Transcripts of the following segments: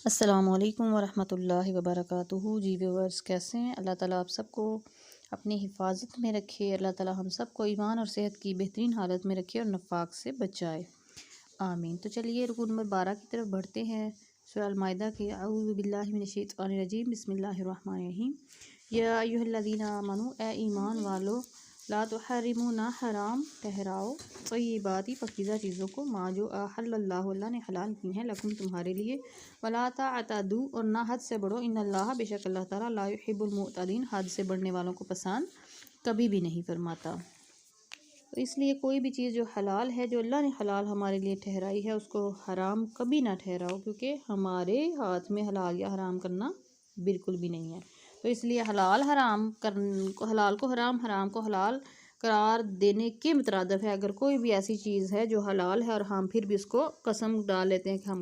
السلام علیکم ورحمۃ اللہ وبرکاتہ۔ جی ویورز، کیسے ہیں؟ اللہ تعالیٰ آپ سب کو اپنی حفاظت میں رکھے۔ اللہ تعالیٰ ہم سب کو ایمان اور صحت کی بہترین حالت میں رکھے اور نفاق سے بچائے، آمین۔ تو چلیے رکوع نمبر 12 کی طرف بڑھتے ہیں۔ سورہ المائدہ کے اعوذ باللہ من الشیطان الرجیم، بسم اللہ الرحمن الرحیم۔ یا ایھا الذین آمنوا، اے ایمان والو، لا تحرموا، نہ حرام ٹھہراؤ، طیبات پاکیزہ چیزوں کو، ما جو احل اللہ، اللہ نے حلال کی ہیں، لکم تمہارے لیے، ولا تعتدوا، اور نہ حد سے بڑھو، ان اللہ، بے شک اللہ تعالیٰ، لا یحب المعتدین، حد سے بڑھنے والوں کو پسند کبھی بھی نہیں فرماتا۔ تو اس لیے کوئی بھی چیز جو حلال ہے، جو اللہ نے حلال ہمارے لیے ٹھہرائی ہے، اس کو حرام کبھی نہ ٹھہراؤ، کیونکہ ہمارے ہاتھ میں حلال یا حرام کرنا بالکل بھی نہیں ہے۔ تو اس لیے حلال کو حرام، حرام کو حلال قرار دینے کے مترادف ہے اگر کوئی بھی ایسی چیز ہے جو حلال ہے اور ہم پھر بھی اس کو قسم ڈال لیتے ہیں کہ ہم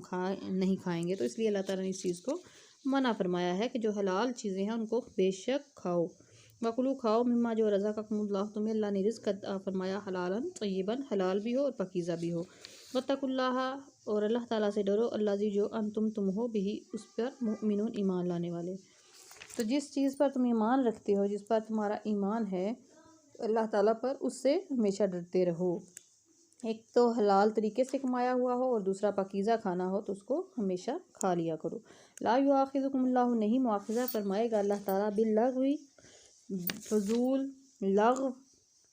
نہیں کھائیں گے، تو اس لیے اللہ تعالیٰ نے اس چیز کو منع فرمایا ہے کہ جو حلال چیزیں ہیں ان کو بے شک کھاؤ۔ وَكُلُوا، کھاؤ، مما جو رزقکم اللہ، تمہیں اللہ نے رزق عطا فرمایا، حلالاً طیباً، حلال بھی ہو اور پاکیزہ بھی ہو۔ واتقوا اللہ، اور اللہ تعالیٰ سے ڈرو، الذی جو تم ہو بھی، اس پر، مؤمنون، ایمان لانے والے۔ تو جس چیز پر تم ایمان رکھتے ہو، جس پر تمہارا ایمان ہے اللہ تعالیٰ پر، اس سے ہمیشہ ڈرتے رہو۔ ایک تو حلال طریقے سے کمایا ہوا ہو اور دوسرا پاکیزہ کھانا ہو، تو اس کو ہمیشہ کھا لیا کرو۔ لا یؤاخذکم اللہ، نہیں مؤاخذہ فرمائے گا اللہ تعالیٰ، باللغو، فضول لغو،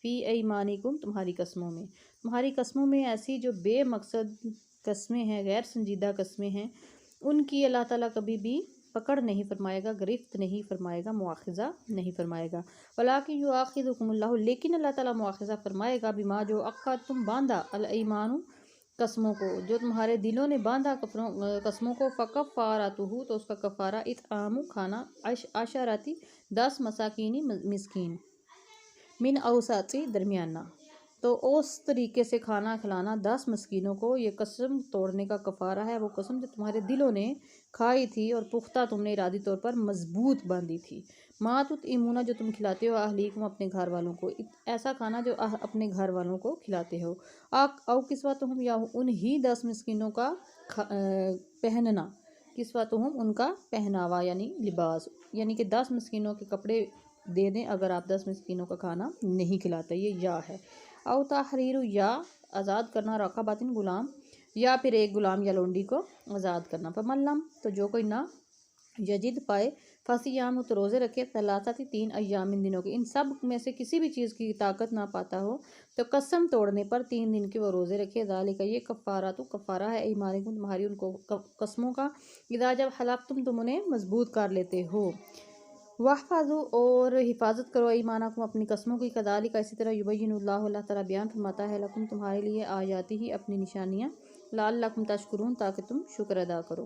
فی ایمانکم، تمہاری قسموں میں، تمہاری قسموں میں ایسی جو بے مقصد قسمیں ہیں، غیر سنجیدہ قسمیں ہیں، ان کی اللہ تعالیٰ کبھی بھی پکڑ نہیں فرمائے گا، گرفت نہیں فرمائے گا، مؤاخذہ نہیں فرمائے گا۔ ولیکن یؤاخذکم اللہ، لیکن اللہ تعالیٰ مؤاخذہ فرمائے گا، بما جو عقدتم، باندھا، الایمان، قسموں کو، جو تمہارے دلوں نے باندھا قسموں کو، فکفارتہ، تو اس کا کفارہ، اطعام، کھانا، عشرۃ، 10 مساکین، مسکین، من اوسط، درمیانہ، تو اس طریقے سے کھانا کھلانا 10 مسکینوں کو، یہ قسم توڑنے کا کفارہ ہے، وہ قسم جو تمہارے دلوں نے کھائی تھی اور پختہ تم نے ارادی طور پر مضبوط باندھی تھی۔ ما تطعمون، جو تم کھلاتے ہو، اہلیکم، اپنے گھر والوں کو، ایسا کھانا جو اپنے گھر والوں کو کھلاتے ہو، او کسوتہم، یا انہی 10 مسکینوں کا پہننا، کسوتہم، ان کا پہناوا یعنی لباس، یعنی کہ 10 مسکینوں کے کپڑے دے دیں اگر آپ 10 مسکینوں کا کھانا نہیں کھلاتے، یہ یا ہے۔ او تحریر، یا آزاد کرنا، رقبۃ، غلام، یا پھر ایک غلام یا لونڈی کو آزاد کرنا۔ فمن لم، تو جو کوئی نہ یجد پائے، فصیام، تو روزے رکھے، ثلاثۃ، 3 ایام، دنوں کے، ان سب میں سے کسی بھی چیز کی طاقت نہ پاتا ہو تو قسم توڑنے پر 3 دن کے وہ روزے رکھے، ذالک، یہ کفارۃ، کفارہ ہے، ایمانکم، تمہاری ان کو قسموں کا، اذا، جب حلفتم، تم انہیں مضبوط کر لیتے ہو۔ واحفظوا، اور حفاظت کرو، ایمانکم، اپنی قسموں کی، کذالک، اسی طرح، یبین اللہ، اللہ تعالیٰ بیان فرماتا ہے، لکم، تمہارے لیے، آیاتہ، اپنی نشانیاں، لعلکم تشکرون، تاکہ تم شکر ادا کرو۔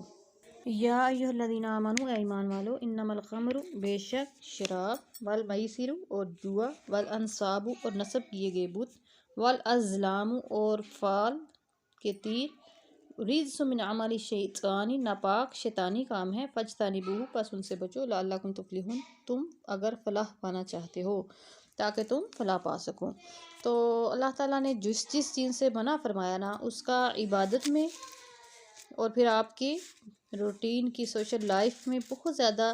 یا ایھا الذین آمنوا، اے ایمان والو، انما الخمر، بے شک شراب، والمیسر، اور جوا، والانصاب، اور نصب کیے گئے بت، والازلام، اور فال کے تیر، رجس من عمل الشیطان، ناپاک شیطانی کام ہے، فاجتنبوہ، پس ان سے بچو، لعلکم تفلحون، تم اگر فلاح پانا چاہتے ہو، تاکہ تم فلاح پا سکو۔ تو اللہ تعالیٰ نے جس چیز سے منع فرمایا نا، اس کا عبادت میں اور پھر آپ کی روٹین کی سوشل لائف میں بہت زیادہ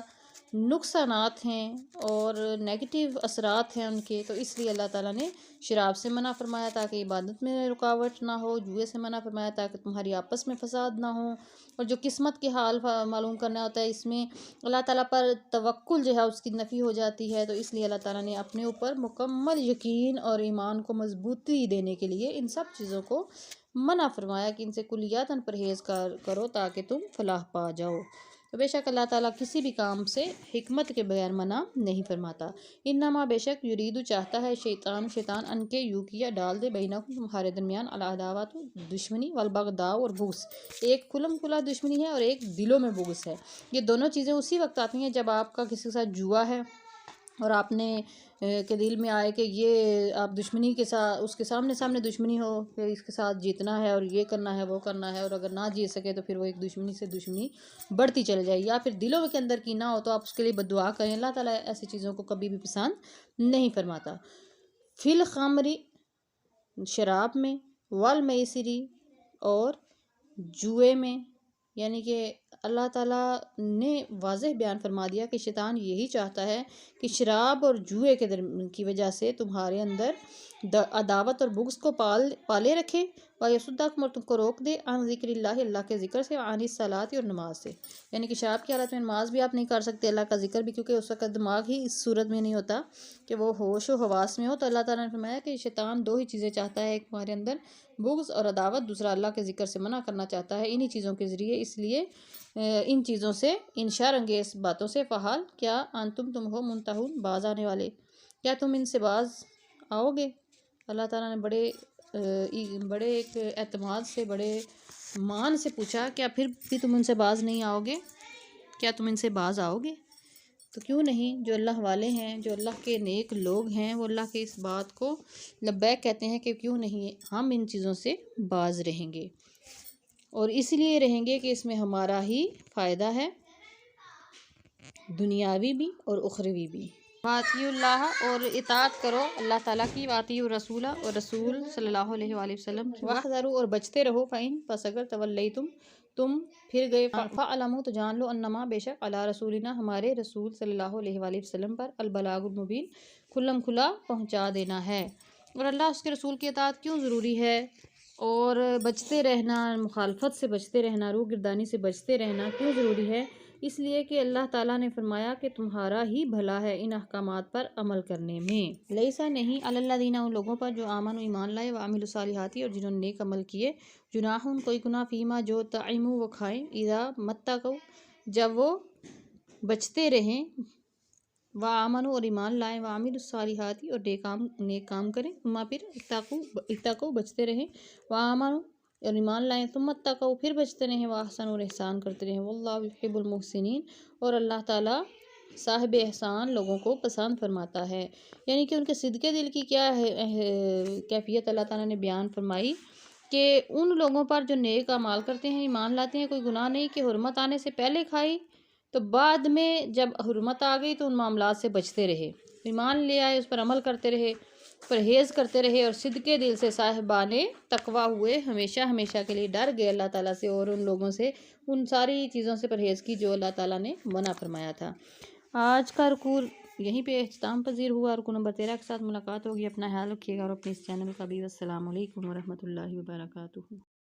نقصانات ہیں اور نیگیٹو اثرات ہیں ان کے، تو اس لیے اللہ تعالیٰ نے شراب سے منع فرمایا تاکہ عبادت میں رکاوٹ نہ ہو، جوئے سے منع فرمایا تاکہ تمہاری آپس میں فساد نہ ہو، اور جو قسمت کی حال معلوم کرنا ہوتا ہے، اس میں اللہ تعالیٰ پر توکل جو ہے اس کی نفی ہو جاتی ہے، تو اس لیے اللہ تعالیٰ نے اپنے اوپر مکمل یقین اور ایمان کو مضبوطی دینے کے لیے ان سب چیزوں کو منع فرمایا کہ ان سے کلیاتاً پرہیز کرو تاکہ تم فلاح پا جاؤ۔ تو بے شک اللہ تعالیٰ کسی بھی کام سے حکمت کے بغیر منع نہیں فرماتا۔ انما، بے شک، یریدو، چاہتا ہے، شیطان، ان کے یوکیا، ڈال دے، بینکم، تمہارے درمیان، العداوت، دشمنی، والبغضاء، اور بغض، ایک کھلم کھلا دشمنی ہے اور ایک دلوں میں بغض ہے۔ یہ دونوں چیزیں اسی وقت آتی ہیں جب آپ کا کسی کے ساتھ جوا ہے اور آپ نے کے دل میں آئے کہ یہ آپ دشمنی کے ساتھ، اس کے سامنے دشمنی ہو، پھر اس کے ساتھ جیتنا ہے اور یہ کرنا ہے وہ کرنا ہے، اور اگر نہ جیت سکے تو پھر وہ ایک دشمنی سے دشمنی بڑھتی چل جائے، یا پھر دلوں کے اندر کینہ ہو تو آپ اس کے لیے بددعا کریں، اللہ تعالیٰ ایسی چیزوں کو کبھی بھی پسند نہیں فرماتا۔ فی الخمر، شراب میں، والمیسری، اور جوئے میں، یعنی کہ اللہ تعالیٰ نے واضح بیان فرما دیا کہ شیطان یہی چاہتا ہے کہ شراب اور جوئے کی وجہ سے تمہارے اندر عداوت اور بغض کو پالے رکھے، وَيَصُدَّكُمْ اور تم کو روک دے عن ذکر اللہ، اللہ کے ذکر سے، عن الصلاۃ اور نماز سے، یعنی کہ شراب کی حالت میں نماز بھی آپ نہیں کر سکتے، اللہ کا ذکر بھی، کیونکہ اس وقت دماغ ہی اس صورت میں نہیں ہوتا کہ وہ ہوش و حواس میں ہو۔ تو اللہ تعالیٰ نے فرمایا کہ شیطان دو ہی چیزیں چاہتا ہے، ایک تمہارے اندر بغض اور عداوت، دوسرا اللہ کے ذکر سے منع کرنا چاہتا ہے انہی چیزوں کے ذریعے، اس لیے ان چیزوں سے، ان شر انگیز باتوں سے، فحال کیا انتم تم ہو منتہون باز آنے والے، کیا تم ان سے باز آؤ گے؟ اللہ تعالیٰ نے بڑے ایک اعتماد سے، بڑے مان سے پوچھا، کیا پھر بھی تم ان سے باز نہیں آؤ گے؟ کیا تم ان سے باز آؤ گے؟ تو کیوں نہیں، جو اللہ والے ہیں، جو اللہ کے نیک لوگ ہیں، وہ اللہ کے اس بات کو لبیک کہتے ہیں کہ کیوں نہیں ہم ان چیزوں سے باز رہیں گے، اور اس لیے رہیں گے کہ اس میں ہمارا ہی فائدہ ہے، دنیاوی بھی اور اخروی بھی۔ واطیعوا اللہ اور اطاعت کرو اللہ تعالیٰ کی، واطیعوا الرسول اور رسول صلی اللہ علیہ وآلہ وسلم کی، واحذروا اور بچتے رہو، فإن پس اگر تولیتم تم پھر گئے، فاعلموا تو جان لو، انما بے شک علی رسولنا ہمارے رسول صلی اللہ علیہ وآلہ وسلم پر البلاغ المبین کھلم کھلا پہنچا دینا ہے۔ اور اللہ اس کے رسول کی اطاعت کیوں ضروری ہے اور بچتے رہنا، مخالفت سے بچتے رہنا، روح گردانی سے بچتے رہنا کیوں ضروری ہے؟ اس لیے کہ اللہ تعالیٰ نے فرمایا کہ تمہارا ہی بھلا ہے ان احکامات پر عمل کرنے میں۔ لیسا نہیں علی الذین ان لوگوں پر جو آمنوا ایمان لائے، وعملوا الصالحات اور جنہوں نے نیک عمل کیے، جناح کوئی گناہ، فیما جو طعموا وہ کھائیں، اذا متقوا جب وہ بچتے رہیں، وآمنوا اور ایمان لائیں، وعملوا الصالحات اور نیک کام کریں، ثم پھر اتقوا بچتے رہیں، وآمنوا اور ایمان لائیں، ثم اتقوا پھر بچتے رہیں، واحسنوا اور احسان کرتے رہیں، واللہ یحب المحسنین اور اللہ تعالیٰ صاحب احسان لوگوں کو پسند فرماتا ہے۔ یعنی کہ ان کے صدقے دل کی کیا ہے کیفیت اللہ تعالیٰ نے بیان فرمائی کہ ان لوگوں پر جو نیک اعمال کرتے ہیں، ایمان لاتے ہیں، کوئی گناہ نہیں کہ حرمت آنے سے پہلے کھائی تو بعد میں جب حرمت آ گئی تو ان معاملات سے بچتے رہے، ایمان لے آئے، اس پر عمل کرتے رہے، پرہیز کرتے رہے، اور صدقے دل سے صاحبان تقویٰ ہوئے، ہمیشہ ہمیشہ کے لیے ڈر گئے اللہ تعالیٰ سے اور ان لوگوں سے، ان ساری چیزوں سے پرہیز کی جو اللہ تعالیٰ نے منع فرمایا تھا۔ آج کا رکوع یہیں پہ اختتام پذیر ہوا، رکوع نمبر 13 کے ساتھ ملاقات ہوگی۔ اپنا خیال رکھیے گا اور اپنے اس چینل کا بھی۔ السلام علیکم ورحمۃ اللہ وبرکاتہ۔